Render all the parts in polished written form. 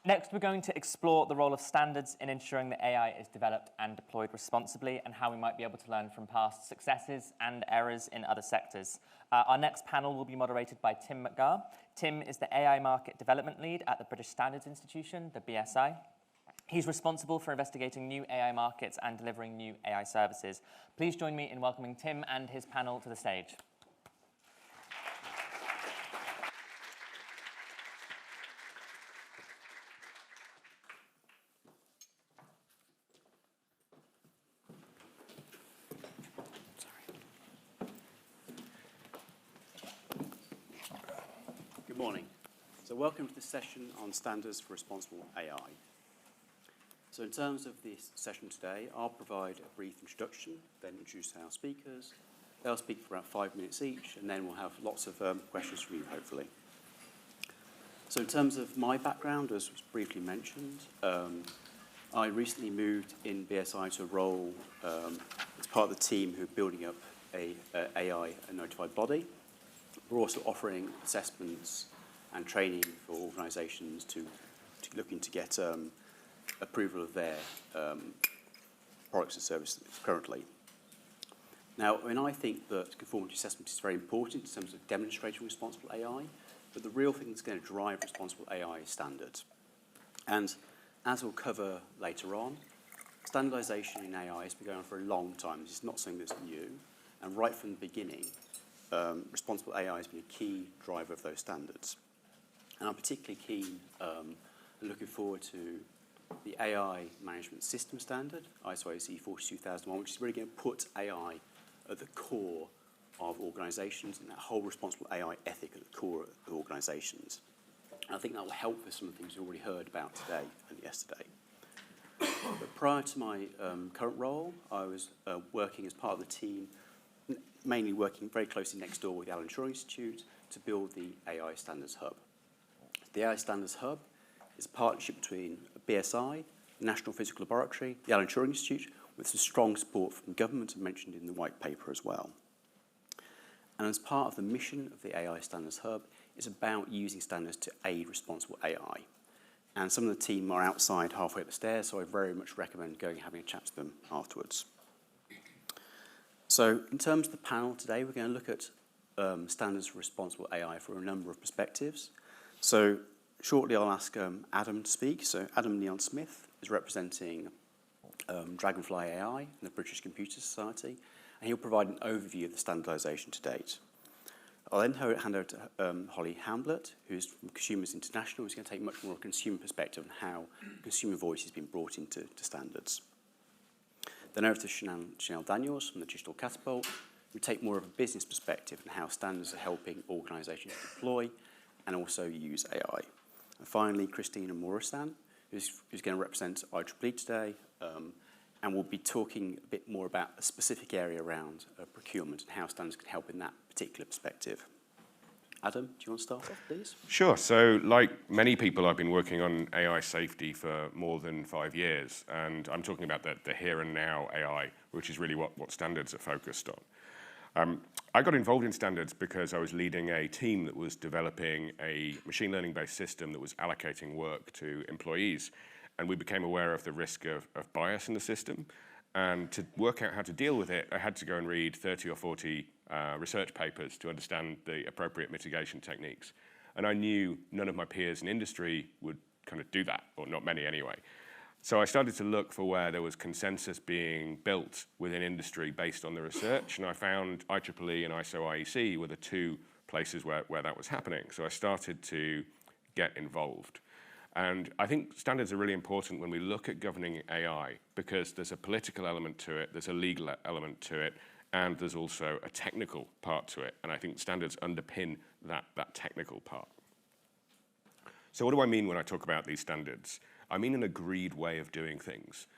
Next, we're going to explore the role of standards in ensuring that AI is developed and deployed responsibly and how we might be able to learn from past successes and errors in other sectors. Our next panel will be moderated by Tim McGarr. Tim is the AI Market Development Lead at the British Standards Institution, the BSI. He's responsible for investigating new AI markets and delivering new AI services. Please join me in welcoming Tim and his panel to the stage. Good morning. So welcome to this session on standards for responsible AI. So in terms of this session today, I'll provide a brief introduction, then introduce our speakers. They'll speak for about 5 minutes each, and then we'll have lots of questions from you, hopefully. So in terms of my background, as was briefly mentioned, I recently moved in BSI to a role as part of the team who are building up a AI notified body. We're also offering assessments and training for organisations to looking to get approval of their products and services currently. Now, I think that conformity assessment is very important in terms of demonstrating responsible AI, but the real thing that's going to drive responsible AI is standards. And as we'll cover later on, standardisation in AI has been going on for a long time. This is not something that's new, and right from the beginning, responsible AI has been a key driver of those standards. And I'm particularly keen and looking forward to the AI Management System Standard, ISO 42001, which is really going to put AI at the core of organisations and that whole responsible AI ethic at the core of organisations. And I think that will help with some of the things you already heard about today and yesterday. But prior to my current role, I was working as part of the team, mainly working very closely next door with the Alan Turing Institute to build the AI Standards Hub. The AI Standards Hub is a partnership between BSI, the National Physical Laboratory, the Alan Turing Institute, with some strong support from government mentioned in the white paper as well. And as part of the mission of the AI Standards Hub, it's about using standards to aid responsible AI. And some of the team are outside halfway up the stairs, so I very much recommend going and having a chat to them afterwards. So in terms of the panel today, we're going to look at standards for responsible AI from a number of perspectives. So shortly I'll ask Adam to speak. So Adam Neon-Smith is representing Dragonfly AI and the British Computer Society, and he'll provide an overview of the standardisation to date. I'll then hand over to Hollie Hamblett, who's from Consumers International, who's going to take much more of a consumer perspective on how consumer voice has been brought into standards. Then over to Chanell Daniels from the digital Catapult, who take more of a business perspective on how standards are helping organisations deploy and also use AI. And finally, Cristina Muresan, who's going to represent IEEE today, and we'll be talking a bit more about a specific area around procurement and how standards can help in that particular perspective. Adam, do you want to start off, please? Sure. So like many people, I've been working on AI safety for more than 5 years, and I'm talking about the here and now AI, which is really what standards are focused on. I got involved in standards because I was leading a team that was developing a machine learning-based system that was allocating work to employees. And we became aware of the risk of bias in the system. And to work out how to deal with it, I had to go and read 30 or 40 research papers to understand the appropriate mitigation techniques. And I knew none of my peers in industry would kind of do that, or not many anyway. So I started to look for where there was consensus being built within industry based on the research, and I found IEEE and ISO IEC were the two places where that was happening. So I started to get involved. And I think standards are really important when we look at governing AI, because there's a political element to it, there's a legal element to it, and there's also a technical part to it. And I think standards underpin that technical part. So what do I mean when I talk about these standards? I mean an agreed way of doing things.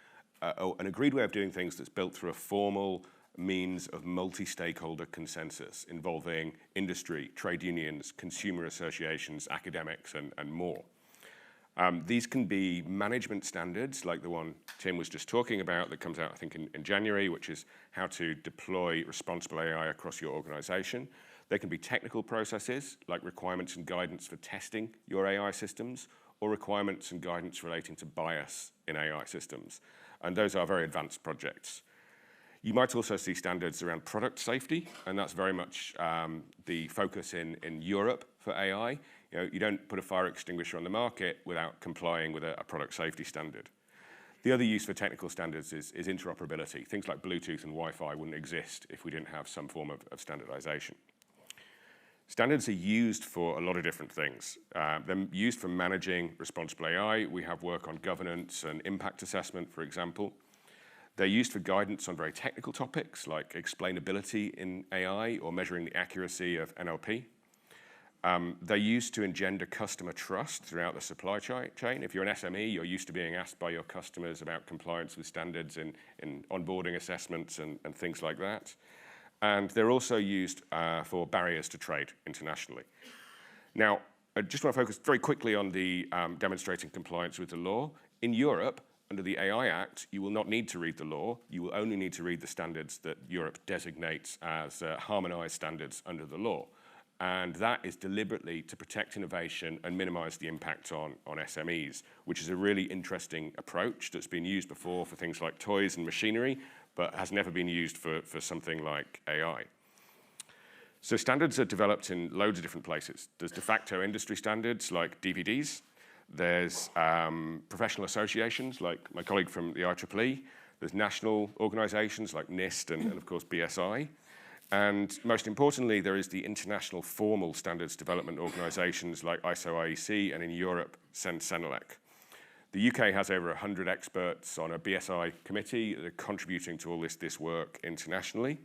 An agreed way of doing things that's built through a formal means of multi-stakeholder consensus involving industry, trade unions, consumer associations, academics, and more. These can be management standards, like the one Tim was just talking about that comes out, I think, in January, which is how to deploy responsible AI across your organization. They can be technical processes, like requirements and guidance for testing your AI systems, or requirements and guidance relating to bias in AI systems. And those are very advanced projects. You might also see standards around product safety, and that's very much the focus in Europe for AI. You don't put a fire extinguisher on the market without complying with a product safety standard. The other use for technical standards is interoperability. Things like Bluetooth and Wi-Fi wouldn't exist if we didn't have some form of standardization. Standards are used for a lot of different things. They're used for managing responsible AI. We have work on governance and impact assessment, for example. They're used for guidance on very technical topics like explainability in AI or measuring the accuracy of NLP. They're used to engender customer trust throughout the supply chain. If you're an SME, you're used to being asked by your customers about compliance with standards in onboarding assessments and things like that. And they're also used for barriers to trade internationally. Now, I just want to focus very quickly on the demonstrating compliance with the law. In Europe, under the AI Act, you will not need to read the law. You will only need to read the standards that Europe designates as harmonized standards under the law. And that is deliberately to protect innovation and minimize the impact on SMEs, which is a really interesting approach that's been used before for things like toys and machinery, but has never been used for something like AI. So standards are developed in loads of different places. There's de facto industry standards like DVDs. There's professional associations like my colleague from the IEEE. There's national organizations like NIST and of course, BSI. And most importantly, there is the international formal standards development organizations like ISO/IEC, and in Europe, Cenelec. The UK has over 100 experts on a BSI committee that are contributing to all this work internationally.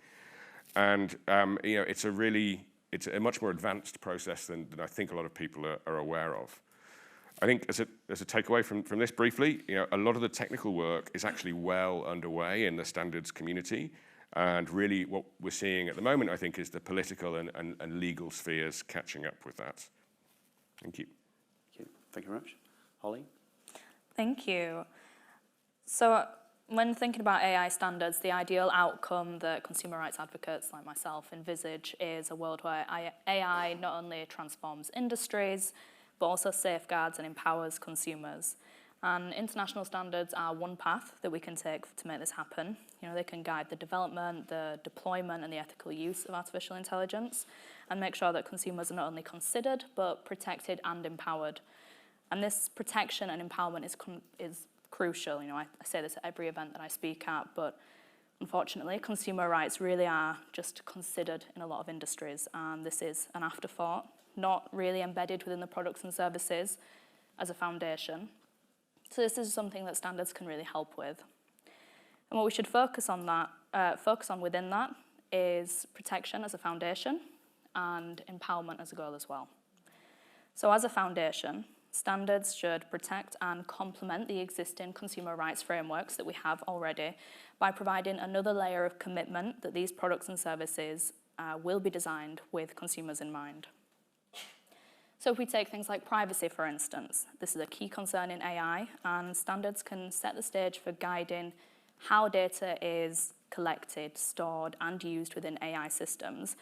And it's a much more advanced process than I think a lot of people are aware of. I think as a takeaway from this briefly, a lot of the technical work is actually well underway in the standards community. And really what we're seeing at the moment, I think, is the political and legal spheres catching up with that. Thank you. Thank you very much. Hollie? Thank you. So when thinking about AI standards, the ideal outcome that consumer rights advocates like myself envisage is a world where AI not only transforms industries, but also safeguards and empowers consumers. And international standards are one path that we can take to make this happen. They can guide the development, the deployment, and the ethical use of artificial intelligence, and make sure that consumers are not only considered, but protected and empowered. And this protection and empowerment is crucial. I say this at every event that I speak at, but unfortunately, consumer rights really are just considered in a lot of industries, and this is an afterthought, not really embedded within the products and services as a foundation. So this is something that standards can really help with. And what we should focus on within that is protection as a foundation and empowerment as a goal as well. So as a foundation, standards should protect and complement the existing consumer rights frameworks that we have already by providing another layer of commitment that these products and services will be designed with consumers in mind. So if we take things like privacy, for instance, this is a key concern in AI, and standards can set the stage for guiding how data is collected, stored, and used within AI systems.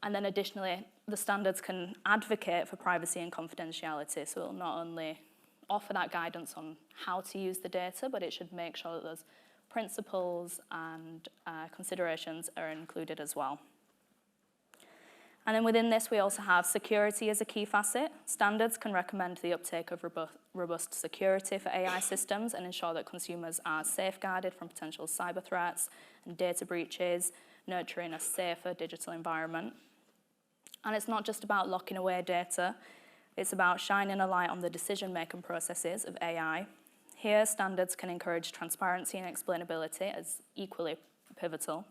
And then additionally, the standards can advocate for privacy and confidentiality, so it'll not only offer that guidance on how to use the data, but it should make sure that those principles and considerations are included as well. And then within this, we also have security as a key facet. Standards can recommend the uptake of robust security for AI systems and ensure that consumers are safeguarded from potential cyber threats and data breaches, nurturing a safer digital environment. And it's not just about locking away data, it's about shining a light on the decision-making processes of AI. Here, standards can encourage transparency and explainability as equally pivotal.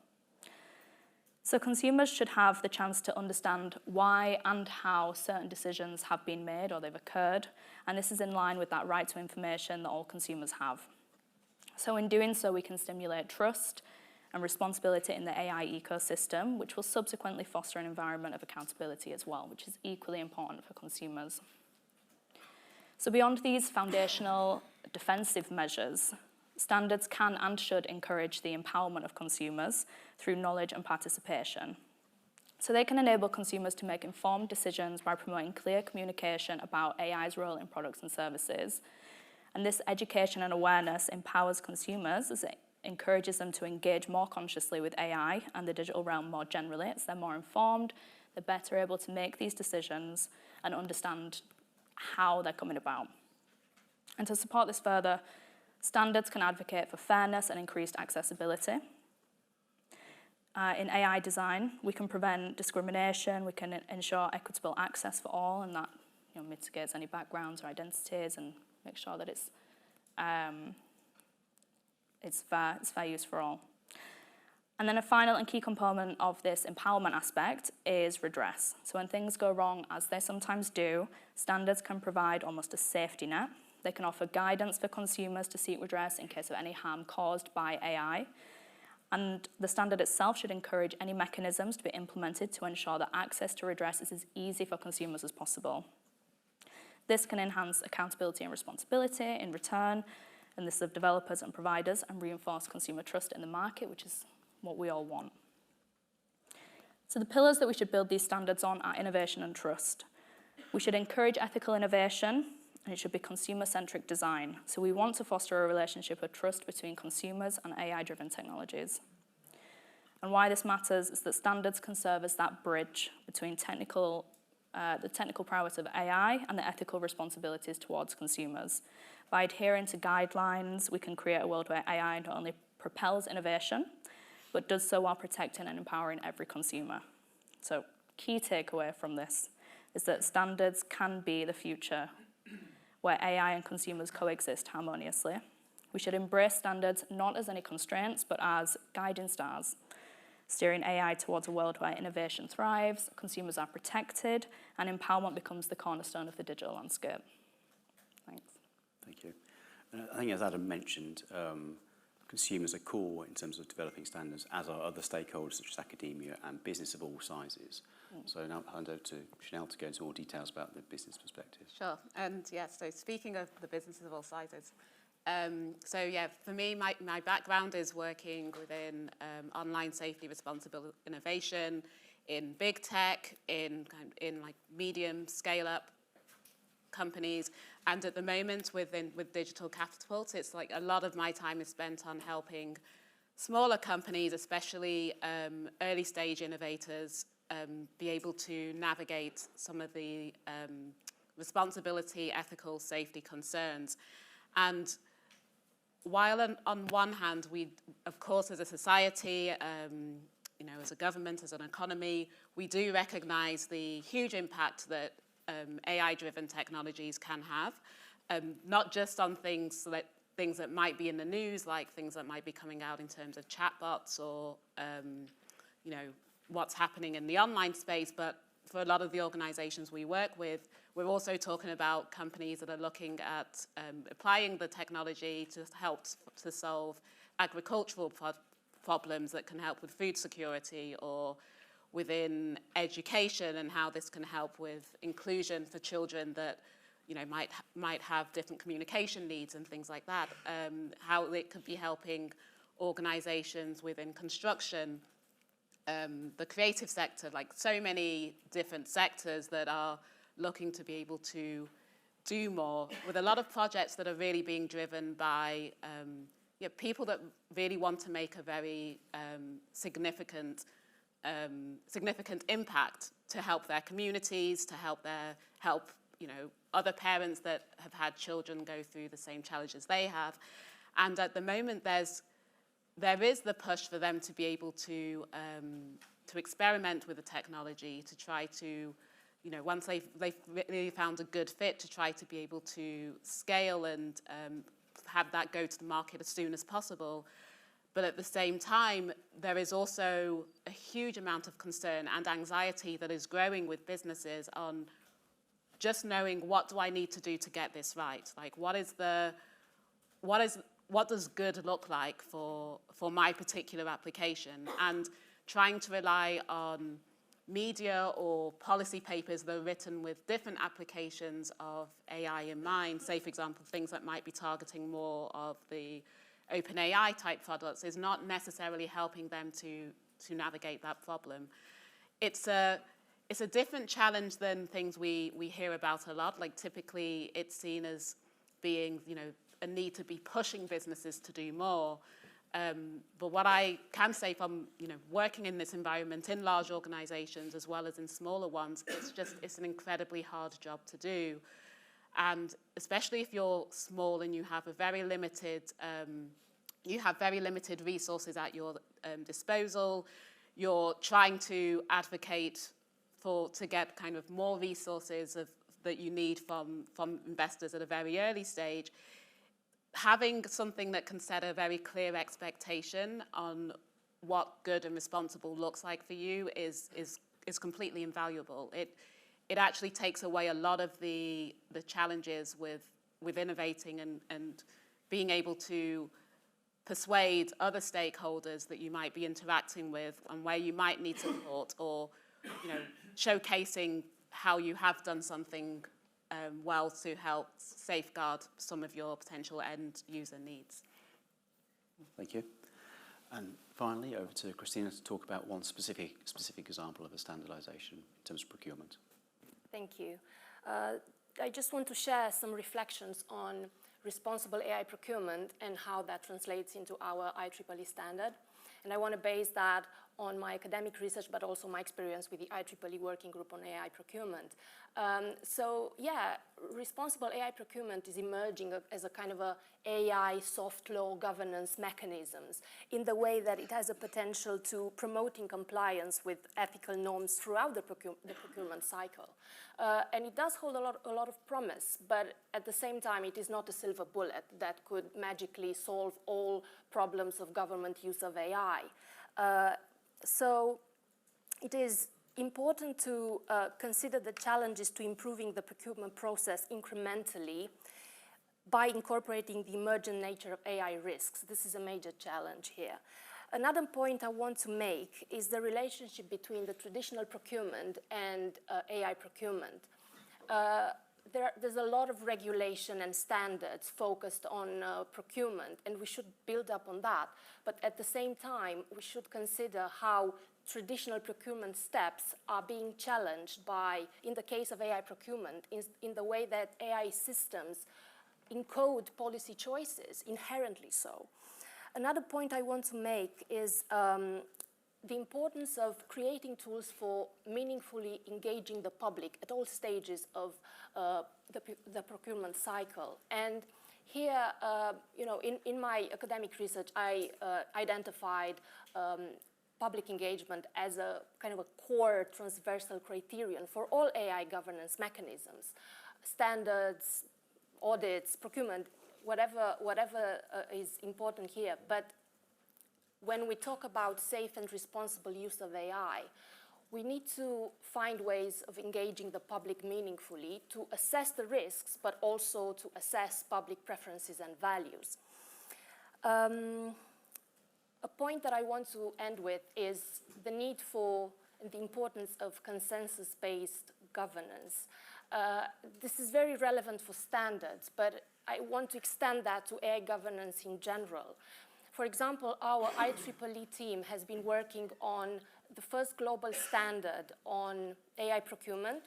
So consumers should have the chance to understand why and how certain decisions have been made or they've occurred, and this is in line with that right to information that all consumers have. So in doing so, we can stimulate trust and responsibility in the AI ecosystem, which will subsequently foster an environment of accountability as well, which is equally important for consumers. So beyond these foundational defensive measures, standards can and should encourage the empowerment of consumers through knowledge and participation. So they can enable consumers to make informed decisions by promoting clear communication about AI's role in products and services. And this education and awareness empowers consumers as it encourages them to engage more consciously with AI and the digital realm more generally. So they're more informed, they're better able to make these decisions and understand how they're coming about. And to support this further, standards can advocate for fairness and increased accessibility. In AI design, we can prevent discrimination, we can ensure equitable access for all, and that mitigates any backgrounds or identities and make sure that it's fair use for all. And then a final and key component of this empowerment aspect is redress. So when things go wrong, as they sometimes do, standards can provide almost a safety net. They can offer guidance for consumers to seek redress in case of any harm caused by AI. And the standard itself should encourage any mechanisms to be implemented to ensure that access to redress is as easy for consumers as possible. This can enhance accountability and responsibility in return, and this is of developers and providers, and reinforce consumer trust in the market, which is what we all want. So the pillars that we should build these standards on are innovation and trust. We should encourage ethical innovation, and it should be consumer-centric design. So we want to foster a relationship of trust between consumers and AI-driven technologies. And why this matters is that standards can serve as that bridge between the technical prowess of AI and the ethical responsibilities towards consumers. By adhering to guidelines, we can create a world where AI not only propels innovation, but does so while protecting and empowering every consumer. So key takeaway from this is that standards can be the future where AI and consumers coexist harmoniously. We should embrace standards not as any constraints, but as guiding stars, steering AI towards a world where innovation thrives, consumers are protected, and empowerment becomes the cornerstone of the digital landscape. Thanks. Thank you. I think as Adam mentioned, consumers are core in terms of developing standards, as are other stakeholders such as academia and business of all sizes. So now I'll hand over to Chanell to go into more details about the business perspective. Sure, and yes, so speaking of the businesses of all sizes, for me, my background is working within online safety, responsible innovation, in big tech, in like medium scale-up companies, and at the moment with Digital Catapult, it's like a lot of my time is spent on helping smaller companies, especially early stage innovators, be able to navigate some of the responsibility, ethical, safety concerns. And while on one hand, we, of course, as a society, as a government, as an economy, we do recognize the huge impact that AI-driven technologies can have, not just on things that might be in the news, like things that might be coming out in terms of chatbots or, what's happening in the online space, but for a lot of the organizations we work with, we're also talking about companies that are looking at applying the technology to help to solve agricultural problems that can help with food security, or within education and how this can help with inclusion for children that might have different communication needs and things like that. How it could be helping organizations within construction, the creative sector, like so many different sectors that are looking to be able to do more, with a lot of projects that are really being driven by people that really want to make a very significant impact to help their communities, to help other parents that have had children go through the same challenges they have. And at the moment, there is the push for them to be able to experiment with the technology, to try to, once they've really found a good fit, to try to be able to scale and have that go to the market as soon as possible. But at the same time, there is also a huge amount of concern and anxiety that is growing with businesses on just knowing, what do I need to do to get this right? Like, what does good look like for my particular application? And trying to rely on media or policy papers that are written with different applications of AI in mind, say, for example, things that might be targeting more of the OpenAI type products, is not necessarily helping them to navigate that problem. it's a different challenge than things we hear about a lot. Like typically it's seen as being, a need to be pushing businesses to do more. But what I can say from, working in this environment in large organizations as well as in smaller ones, it's an incredibly hard job to do. And especially if you're small and you have very limited resources at your disposal, you're trying to advocate to get kind of more resources that you need from investors at a very early stage. Having something that can set a very clear expectation on what good and responsible looks like for you is completely invaluable. It actually takes away a lot of the challenges with innovating and being able to persuade other stakeholders that you might be interacting with and where you might need support, or showcasing how you have done something well to help safeguard some of your potential end user needs. Thank you. And finally, over to Cristina to talk about one specific example of a standardization in terms of procurement. Thank you. I just want to share some reflections on responsible AI procurement and how that translates into our IEEE standard. And I want to base that on my academic research, but also my experience with the IEEE Working Group on AI Procurement. Responsible AI procurement is emerging as a kind of a AI soft law governance mechanisms in the way that it has a potential to promoting compliance with ethical norms throughout the procurement cycle. And it does hold a lot of promise, but at the same time, it is not a silver bullet that could magically solve all problems of government use of AI. So it is important to consider the challenges to improving the procurement process incrementally by incorporating the emergent nature of AI risks. This is a major challenge here. Another point I want to make is the relationship between the traditional procurement and AI procurement. There's a lot of regulation and standards focused on procurement, and we should build up on that. But at the same time, we should consider how traditional procurement steps are being challenged by, in the case of AI procurement, in the way that AI systems encode policy choices, inherently so. Another point I want to make is the importance of creating tools for meaningfully engaging the public at all stages of the procurement cycle. And here, in my academic research, I identified public engagement as a kind of a core transversal criterion for all AI governance mechanisms, standards, audits, procurement, whatever is important here. But when we talk about safe and responsible use of AI, we need to find ways of engaging the public meaningfully to assess the risks, but also to assess public preferences and values. A point that I want to end with is the need for and the importance of consensus-based governance. This is very relevant for standards, but I want to extend that to AI governance in general. For example, our IEEE team has been working on the first global standard on AI procurement.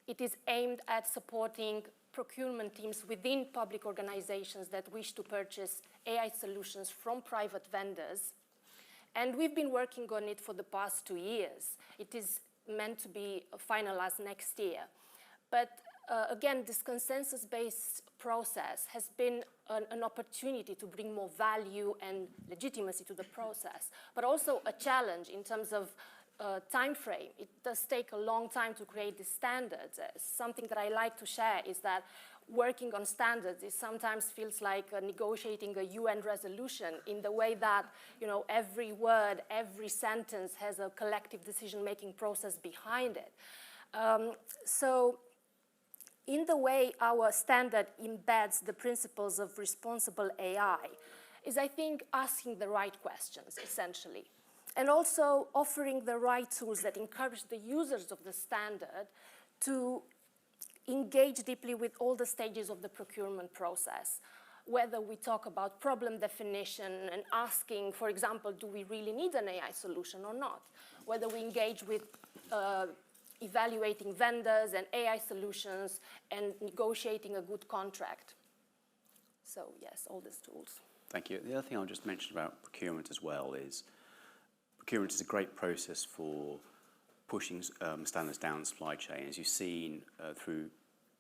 It is aimed at supporting procurement teams within public organizations that wish to purchase AI solutions from private vendors. And we've been working on it for the past 2 years. It is meant to be finalized next year. But again, this consensus-based process has been an opportunity to bring more value and legitimacy to the process, but also a challenge in terms of time frame. It does take a long time to create these standards. Something that I like to share is that working on standards sometimes feels like negotiating a UN resolution in the way that, every word, every sentence has a collective decision-making process behind it. So in the way our standard embeds the principles of responsible AI is, I think, asking the right questions, essentially, and also offering the right tools that encourage the users of the standard to engage deeply with all the stages of the procurement process. whether we talk about problem definition and asking, for example, do we really need an AI solution or not? Whether we engage with evaluating vendors and AI solutions and negotiating a good contract. So yes, all these tools. Thank you. The other thing I'll just mention about procurement as well is procurement is a great process for pushing standards down the supply chain. As you've seen through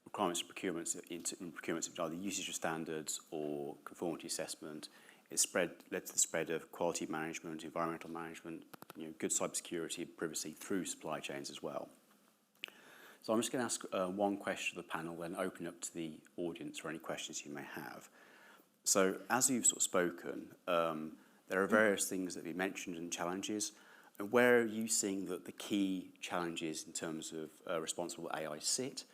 requirements of procurements in procurements of either usage of standards or conformity assessment, it's led to the spread of quality management, environmental management, good cybersecurity, privacy through supply chains as well. So I'm just going to ask one question to the panel, then open up to the audience for any questions you may have. So as you've sort of spoken, there are various things that you mentioned and challenges. And where are you seeing that the key challenges in terms of responsible AI sit?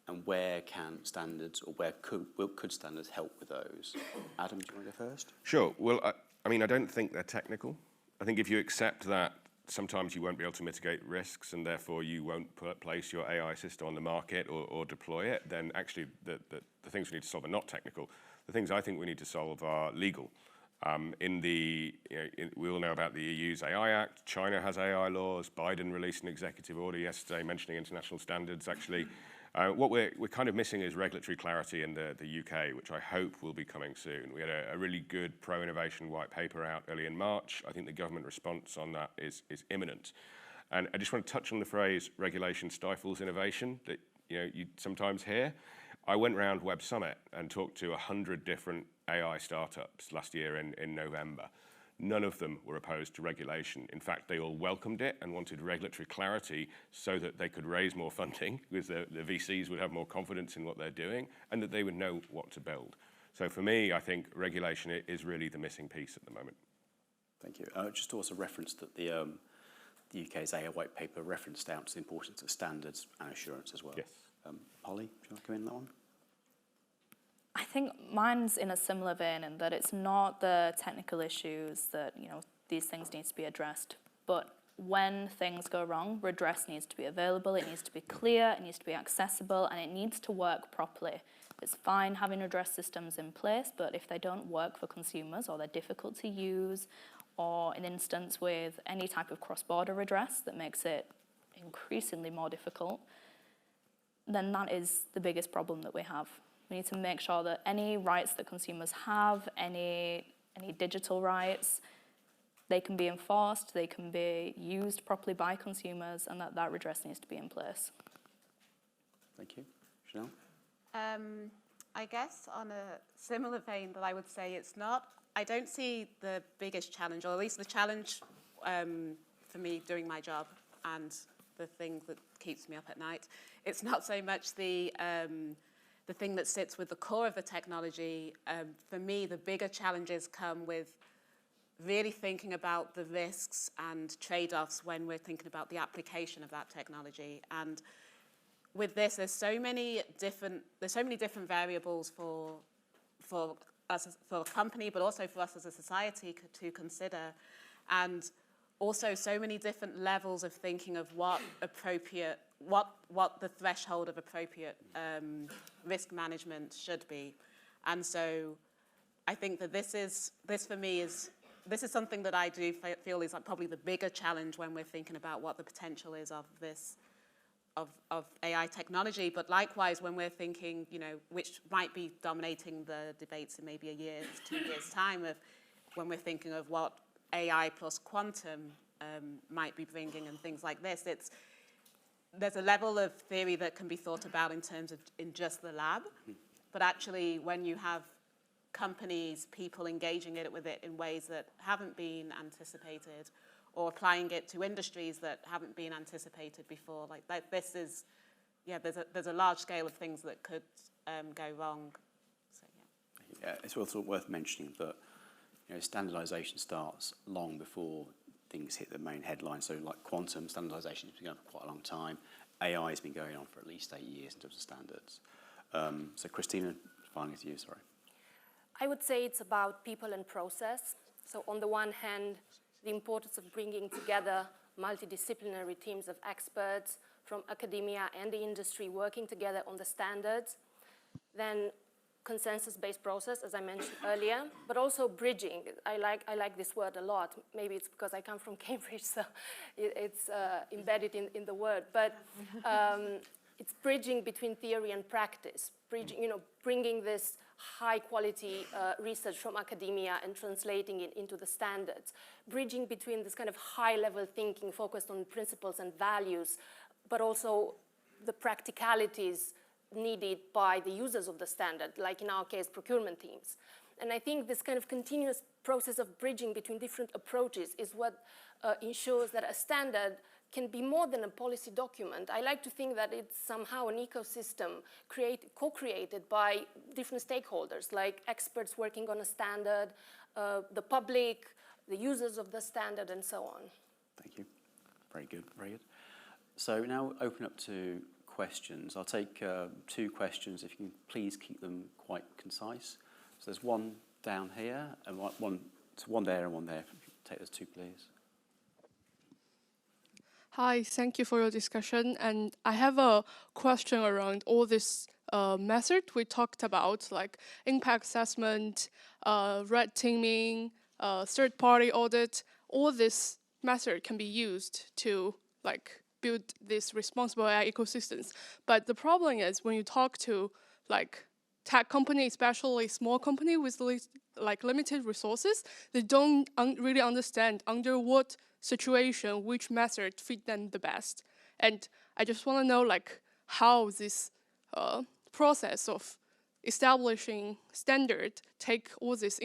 And where can standards, or where could standards help with those? Adam, do you want to go first? Sure. Well, I mean, I don't think they're technical. I think if you accept that sometimes you won't be able to mitigate risks and therefore you won't place your AI system on the market or deploy it, then actually the things we need to solve are not technical. The things I think we need to solve are legal. We all know about the EU's AI Act. China has AI laws. Biden released an executive order yesterday mentioning international standards, actually. What we're kind of missing is regulatory clarity in the UK, which I hope will be coming soon. We had a really good pro-innovation white paper out early in March. I think the government response on that is imminent. And I just want to touch on the phrase regulation stifles innovation that you sometimes hear. I went around Web Summit and talked to 100 different AI startups last year in November. None of them were opposed to regulation. In fact, they all welcomed it and wanted regulatory clarity so that they could raise more funding, because the VCs would have more confidence in what they're doing and that they would know what to build. So for me, I think regulation is really the missing piece at the moment. Thank you. Just to also reference that the UK's AI white paper referenced out the importance of standards and assurance as well. Yes. Hollie, do you want to come in on that one? I think mine's in a similar vein in that it's not the technical issues that, these things need to be addressed, but when things go wrong, redress needs to be available, it needs to be clear, it needs to be accessible, and it needs to work properly. It's fine having redress systems in place, but if they don't work for consumers or they're difficult to use, or an instance with any type of cross-border redress that makes it increasingly more difficult, then that is the biggest problem that we have. We need to make sure that any rights that consumers have, any digital rights, they can be enforced, they can be used properly by consumers, and that redress needs to be in place. Thank you. Chanell? I guess on a similar vein that I would say I don't see the biggest challenge, or at least the challenge for me doing my job and the thing that keeps me up at night. It's not so much the thing that sits with the core of the technology. For me, the bigger challenges come with really thinking about the risks and trade-offs when we're thinking about the application of that technology. And with this, there's so many different variables for us, for a company, but also for us as a society to consider. And also so many different levels of thinking of what the threshold of appropriate risk management should be. And so I think that this for me is something that I do feel is like probably the bigger challenge when we're thinking about what the potential is of this, of AI technology. But likewise, when we're thinking, which might be dominating the debates in maybe a year, 2 years' time, of when we're thinking of what AI plus quantum might be bringing and things like this, there's a level of theory that can be thought about in just the lab, but actually when you have companies, people engaging with it in ways that haven't been anticipated, or applying it to industries that haven't been anticipated before, there's a large scale of things that could go wrong. So yeah, it's also worth mentioning that standardization starts long before things hit the main headline. So like quantum standardization has been going on for quite a long time. AI has been going on for at least 8 years in terms of standards. So Cristina, finally to you, sorry. I would say it's about people and process. So on the one hand, the importance of bringing together multidisciplinary teams of experts from academia and the industry working together on the standards. Then consensus-based process, as I mentioned earlier, but also bridging. I like this word a lot. Maybe it's because I come from Cambridge, so it's embedded in the word. But it's bridging between theory and practice, bringing this high-quality research from academia and translating it into the standards, bridging between this kind of high-level thinking focused on principles and values, but also the practicalities needed by the users of the standard, like in our case, procurement teams. And I think this kind of continuous process of bridging between different approaches is what ensures that a standard can be more than a policy document. I like to think that it's somehow an ecosystem co-created by different stakeholders, like experts working on a standard, the public, the users of the standard, and so on. Thank you. Very good, very good. So now open up to questions. I'll take 2 questions, if you can please keep them quite concise. So there's one down here, and one there and one there. If you take those 2, please. Hi, thank you for your discussion. And I have a question around all this method we talked about, like impact assessment, red teaming, third-party audit. All this method can be used to build these responsible AI ecosystems. But the problem is when you talk to tech company, especially small company with limited resources, they don't really understand under what situation which method fit them the best. And I just want to know how this process of establishing standard take all this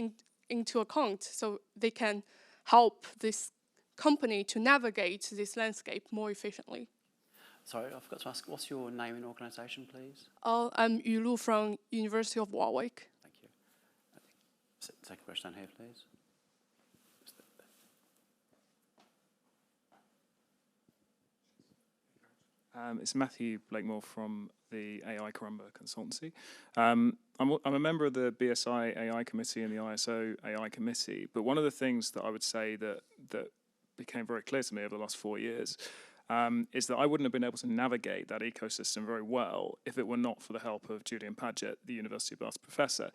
into account so they can help this company to navigate this landscape more efficiently. Sorry, I forgot to ask, what's your name and organisation, please? I'm Yulu from University of Warwick. Thank you. Second question down here, please. It's Matthew Blakemore from the AI Carumba consultancy. I'm a member of the BSI AI committee and the ISO AI committee, but one of the things that I would say that became very clear to me over the last 4 years is that I wouldn't have been able to navigate that ecosystem very well if it were not for the help of Julian Padgett, the University of Bath professor.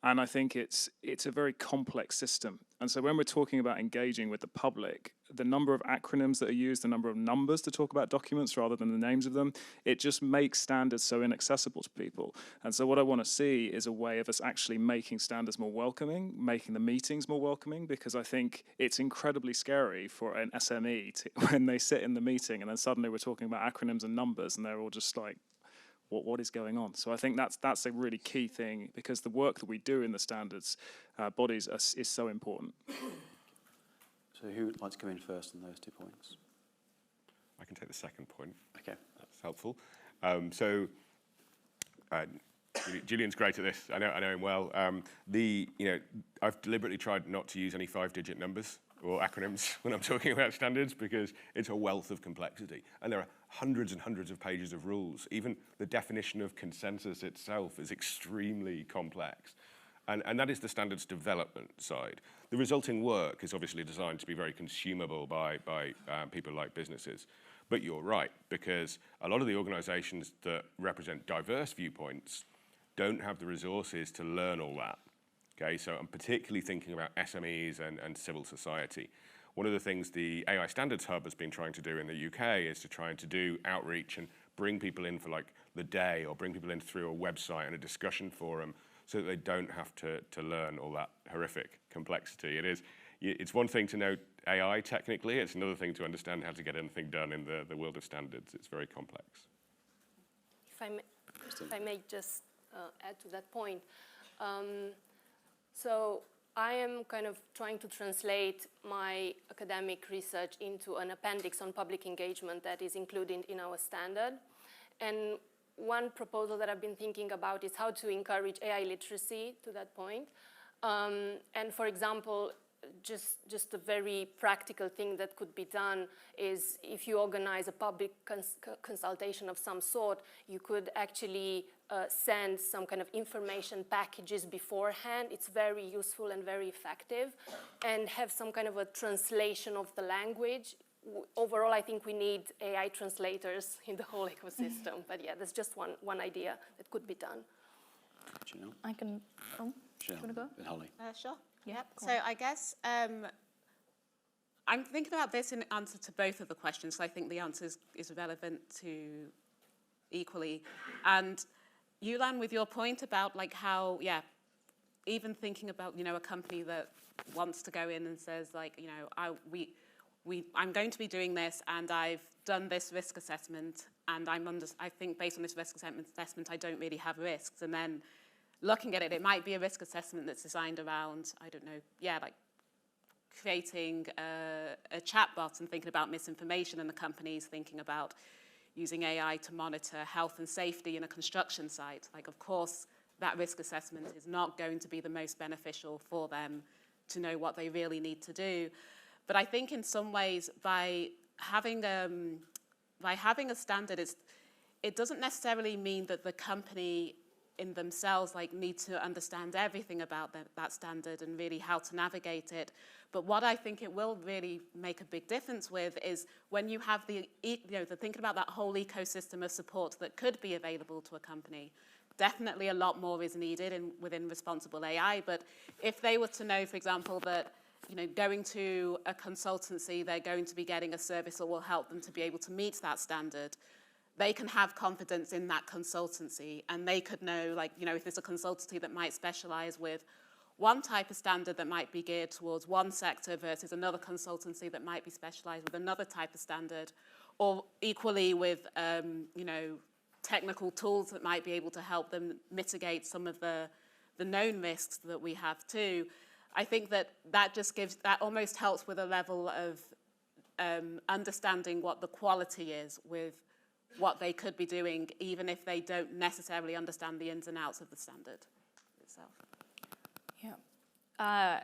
And I think it's a very complex system. And so when we're talking about engaging with the public, the number of acronyms that are used, the number of numbers to talk about documents rather than the names of them, it just makes standards so inaccessible to people. And so what I want to see is a way of us actually making standards more welcoming, making the meetings more welcoming, because I think it's incredibly scary for an SME when they sit in the meeting and then suddenly we're talking about acronyms and numbers and they're all just like, what is going on? So I think that's a really key thing because the work that we do in the standards bodies is so important. So who would like to come in first on those 2 points? I can take the second point. Okay. That's helpful. Julian's great at this. I know him well. I've deliberately tried not to use any 5-digit numbers or acronyms when I'm talking about standards because it's a wealth of complexity. And there are hundreds and hundreds of pages of rules. Even the definition of consensus itself is extremely complex. And that is the standards development side. The resulting work is obviously designed to be very consumable by people like businesses. But you're right, because a lot of the organizations that represent diverse viewpoints don't have the resources to learn all that. Okay, so I'm particularly thinking about SMEs and civil society. One of the things the AI Standards Hub has been trying to do in the UK is to try to do outreach and bring people in for the day or bring people in through a website and a discussion forum so that they don't have to learn all that horrific complexity. It's one thing to know AI technically, it's another thing to understand how to get anything done in the world of standards. It's very complex. If I may just add to that point. So I am kind of trying to translate my academic research into an appendix on public engagement that is included in our standard. And one proposal that I've been thinking about is how to encourage AI literacy to that point. And for example, just a very practical thing that could be done is if you organize a public consultation of some sort, you could actually send some kind of information packages beforehand. It's very useful and very effective, and have some kind of a translation of the language. Overall, I think we need AI translators in the whole ecosystem. But yeah, that's just one idea that could be done. Chanell, I can. Oh, do you Chanell, want to go? and Hollie. Sure. Yeah, Yep. go So I guess I'm thinking about this in answer to both of the questions. So I think the answer is relevant to equally. And Yulan, with your point about like how, yeah, even thinking about, you know, a company that wants to go in and says like, you know, I'm going to be doing this and I've done this risk assessment and I think based on this risk assessment, I don't really have risks. And then looking at it, it might be a risk assessment that's designed around, I don't know, yeah, like creating a chatbot and thinking about misinformation, and the company's thinking about using AI to monitor health and safety in a construction site. Like, of course, that risk assessment is not going to be the most beneficial for them to know what they really need to do. But I think in some ways, by having a standard, it doesn't necessarily mean that the company in themselves like need to understand everything about that standard and really how to navigate it. But what I think it will really make a big difference with is when you have the thinking about that whole ecosystem of support that could be available to a company. Definitely a lot more is needed within responsible AI. But if they were to know, for example, that going to a consultancy, they're going to be getting a service that will help them to be able to meet that standard, they can have confidence in that consultancy, and they could know, if there's a consultancy that might specialize with one type of standard that might be geared towards one sector versus another consultancy that might be specialized with another type of standard, or equally with, technical tools that might be able to help them mitigate some of the known risks that we have too. I think that almost helps with a level of understanding what the quality is with what they could be doing, even if they don't necessarily understand the ins and outs of the standard itself. Yeah.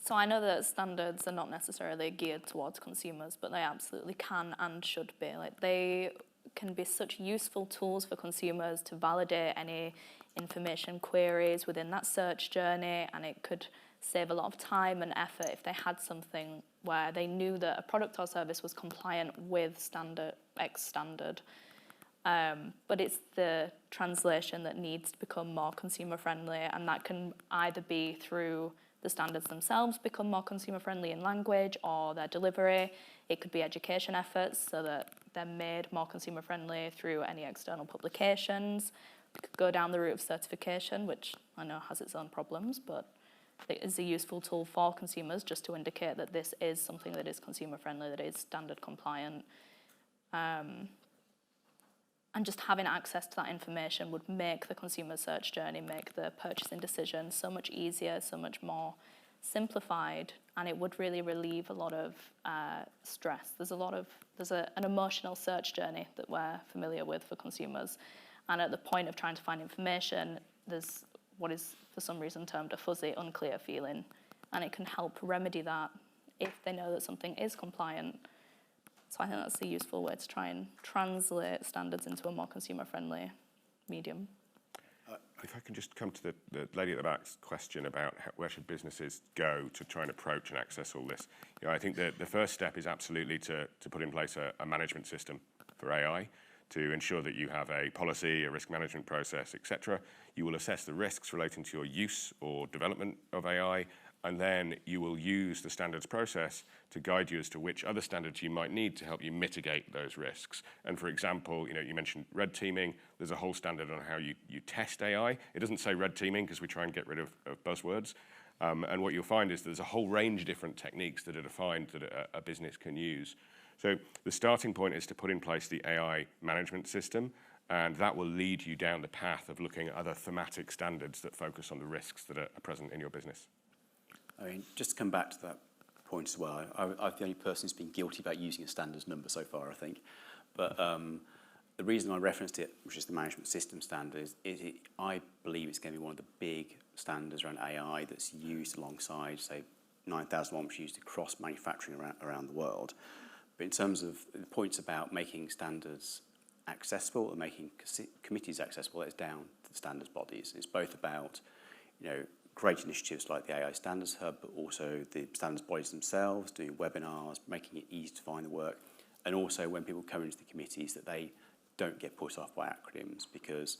So I know that standards are not necessarily geared towards consumers, but they absolutely can and should be. Like, they can be such useful tools for consumers to validate any information queries within that search journey, and it could save a lot of time and effort if they had something where they knew that a product or service was compliant with standard X standard. But it's the translation that needs to become more consumer friendly, and that can either be through the standards themselves become more consumer friendly in language or their delivery. It could be education efforts so that they're made more consumer friendly through any external publications. We could go down the route of certification, which I know has its own problems, but it is a useful tool for consumers just to indicate that this is something that is consumer friendly, that is standard compliant. And just having access to that information would make the consumer search journey, make the purchasing decision so much easier, so much more simplified, and it would really relieve a lot of stress. There's an emotional search journey that we're familiar with for consumers, and at the point of trying to find information, there's what is for some reason termed a fuzzy, unclear feeling, and it can help remedy that if they know that something is compliant. So I think that's a useful way to try and translate standards into a more consumer-friendly medium. If I can just come to the lady at the back's question about where should businesses go to try and approach and access all this. I think that the first step is absolutely to put in place a management system for AI to ensure that you have a policy, a risk management process, etc. You will assess the risks relating to your use or development of AI, and then you will use the standards process to guide you as to which other standards you might need to help you mitigate those risks. And for example, you mentioned red teaming. There's a whole standard on how you test AI. It doesn't say red teaming because we try and get rid of buzzwords. And what you'll find is there's a whole range of different techniques that are defined that a business can use. So the starting point is to put in place the AI management system, and that will lead you down the path of looking at other thematic standards that focus on the risks that are present in your business. I mean, just to come back to that point as well, I'm the only person who's been guilty about using a standards number so far, I think. But the reason I referenced it, which is the management system standard, I believe it's going to be one of the big standards around AI that's used alongside, say, 9001, which is used across manufacturing around the world. But in terms of the points about making standards accessible and making committees accessible, it's down to the standards bodies. It's both about, great initiatives like the AI Standards Hub, but also the standards bodies themselves, doing webinars, making it easy to find the work, and also when people come into the committees that they don't get put off by acronyms, because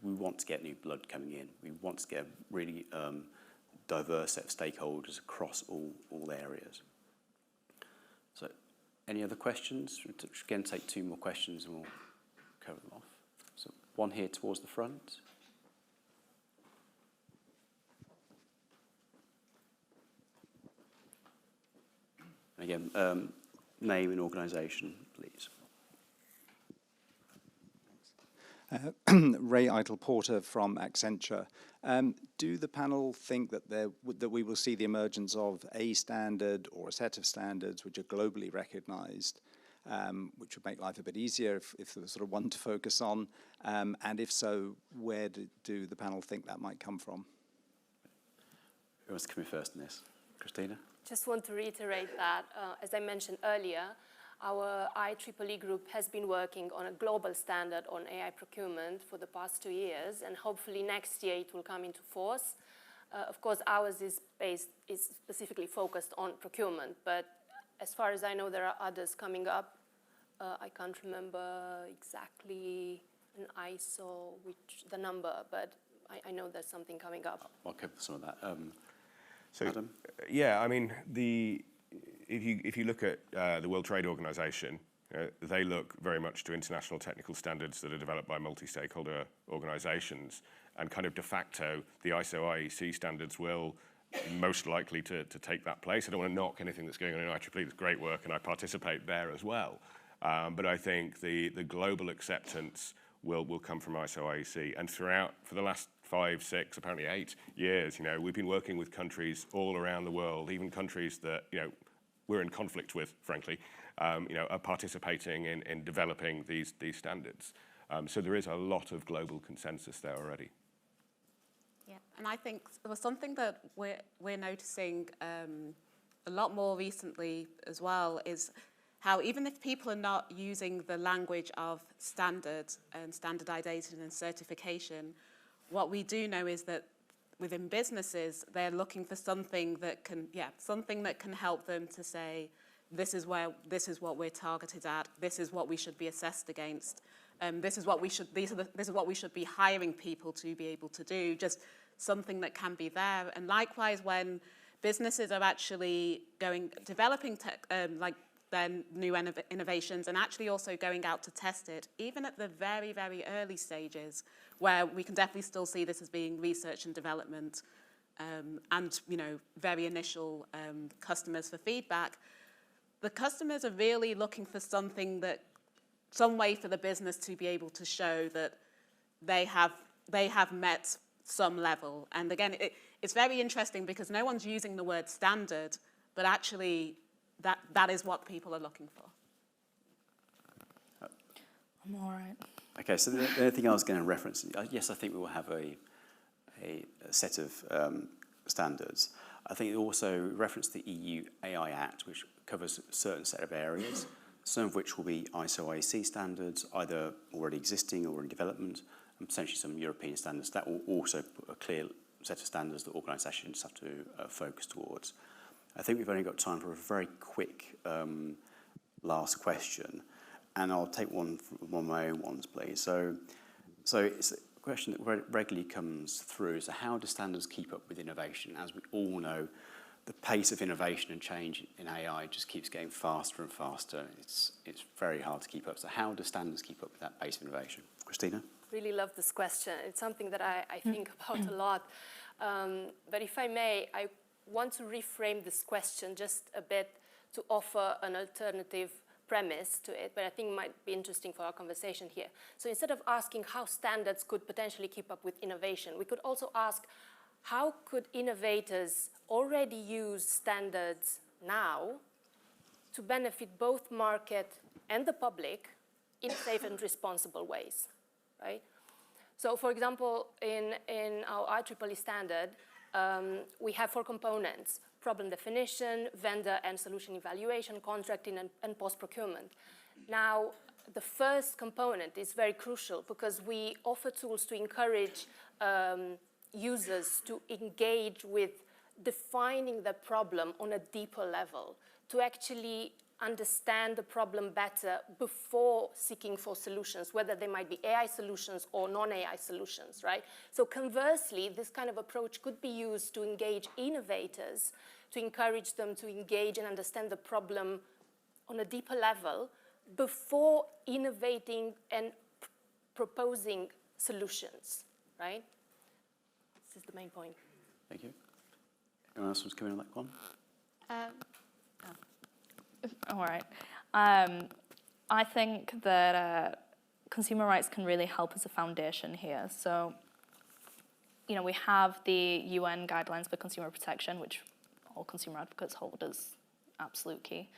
we want to get new blood coming in. We want to get a really diverse set of stakeholders across all areas. So, any other questions? We'll again take 2 more questions and we'll cover them off. So, one here towards the front. Again, name and organisation, please. Ray Eitel-Porter from Accenture. Do the panel think that that we will see the emergence of a standard or a set of standards which are globally recognised, which would make life a bit easier if there was sort of one to focus on? And if so, where do the panel think that might come from? Who wants to come in first in this? Cristina? Just want to reiterate that, as I mentioned earlier, our IEEE group has been working on a global standard on AI procurement for the past 2 years, and hopefully next year it will come into force. Of course, ours is specifically focused on procurement, but as far as I know, there are others coming up. I can't remember exactly an ISO, the number, but I know there's something coming up. I'll cover some of that. So, Adam? Yeah, I mean, if you look at the World Trade Organization, they look very much to international technical standards that are developed by multi-stakeholder organizations, and kind of de facto, the ISO IEC standards will most likely to take that place. I don't want to knock anything that's going on in IEEE. It's great work, and I participate there as well. But I think the global acceptance will come from ISO IEC, and throughout, for the last 5, 6, apparently 8 years, we've been working with countries all around the world, even countries that, we're in conflict with, frankly, are participating in developing these standards. So there is a lot of global consensus there already. Yeah, and I think there was something that we're noticing a lot more recently as well is how even if people are not using the language of standards and standardization and certification, what we do know is that within businesses, they're looking for something that can help them to say, this is what we're targeted at, this is what we should be assessed against, this is what we should be hiring people to be able to do, just something that can be there. And likewise, when businesses are actually developing their new innovations and actually also going out to test it, even at the very, very early stages, where we can definitely still see this as being research and development and very initial customers for feedback, the customers are really looking for some way for the business to be able to show that they have met some level. And again, it's very interesting because no one's using the word standard, but actually that is what people are looking for. I'm all right. Okay, so the other thing I was going to reference, yes, I think we will have a set of standards. I think it also referenced the EU AI Act, which covers a certain set of areas, some of which will be ISO IEC standards, either already existing or in development, and potentially some European standards. That will also put a clear set of standards that organisations have to focus towards. I think we've only got time for a very quick last question, and I'll take one of my own ones, please. So it's a question that regularly comes through, so how do standards keep up with innovation? As we all know, the pace of innovation and change in AI just keeps getting faster and faster. It's very hard to keep up. So how do standards keep up with that pace of innovation? Cristina? Really love this question. It's something that I think about a lot. But if I may, I want to reframe this question just a bit to offer an alternative premise to it, but I think it might be interesting for our conversation here. So instead of asking how standards could potentially keep up with innovation, we could also ask how could innovators already use standards now to benefit both market and the public in safe and responsible ways, right? So for example, in our IEEE standard, we have 4 components: problem definition, vendor and solution evaluation, contracting, and post-procurement. Now, the first component is very crucial because we offer tools to encourage users to engage with defining the problem on a deeper level, to actually understand the problem better before seeking for solutions, whether they might be AI solutions or non-AI solutions, right? So conversely, this kind of approach could be used to engage innovators, to encourage them to engage and understand the problem on a deeper level before innovating and proposing solutions, right? This is the main point. Thank you. Anyone else wants to come in on that one? All right. I think that consumer rights can really help as a foundation here. So, you know, we have the UN guidelines for consumer protection, which all consumer advocates hold as absolute key.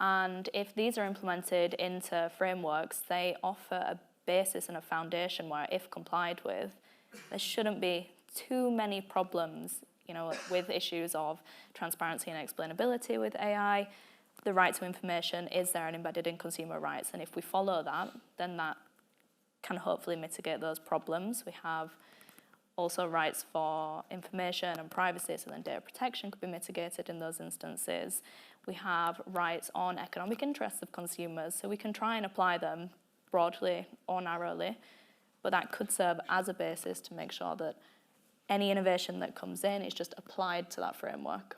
And if these are implemented into frameworks, they offer a basis and a foundation where, if complied with, there shouldn't be too many problems, you know, with issues of transparency and explainability with AI. The right to information is there and embedded in consumer rights. And if we follow that, then that can hopefully mitigate those problems. We have also rights for information and privacy, so then data protection could be mitigated in those instances. We have rights on economic interests of consumers, so we can try and apply them broadly or narrowly, but that could serve as a basis to make sure that any innovation that comes in is just applied to that framework.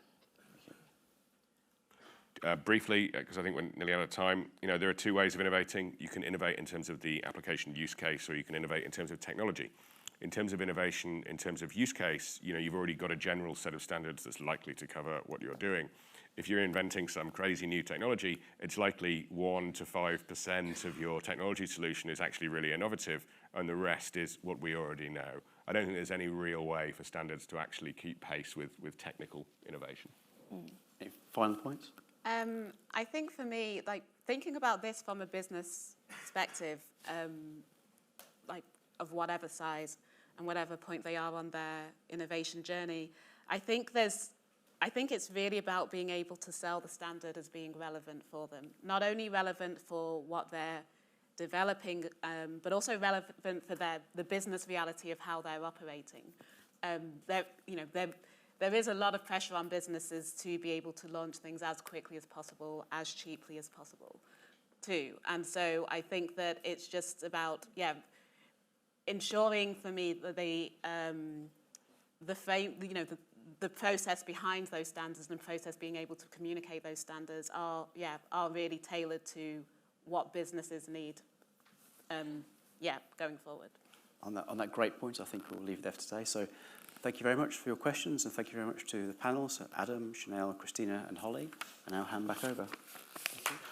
Briefly, because I think we're nearly out of time, you know, there are two ways of innovating. You can innovate in terms of the application use case, or you can innovate in terms of technology. In terms of innovation, in terms of use case, you know, you've already got a general set of standards that's likely to cover what you're doing. If you're inventing some crazy new technology, it's likely 1 to 5% of your technology solution is actually really innovative, and the rest is what we already know. I don't think there's any real way for standards to actually keep pace with technical innovation. Any final points? I think for me, like thinking about this from a business perspective, like of whatever size and whatever point they are on their innovation journey, I think it's really about being able to sell the standard as being relevant for them. Not only relevant for what they're developing, but also relevant for the business reality of how they're operating. There is a lot of pressure on businesses to be able to launch things as quickly as possible, as cheaply as possible, too. And so I think that it's just about, ensuring for me that the process behind those standards and the process being able to communicate those standards are really tailored to what businesses need, going forward. On that great point, I think we'll leave it there for today. So thank you very much for your questions, and thank you very much to the panel, so Adam, Chanell, Cristina, and Hollie. And I'll hand back over. Thank you.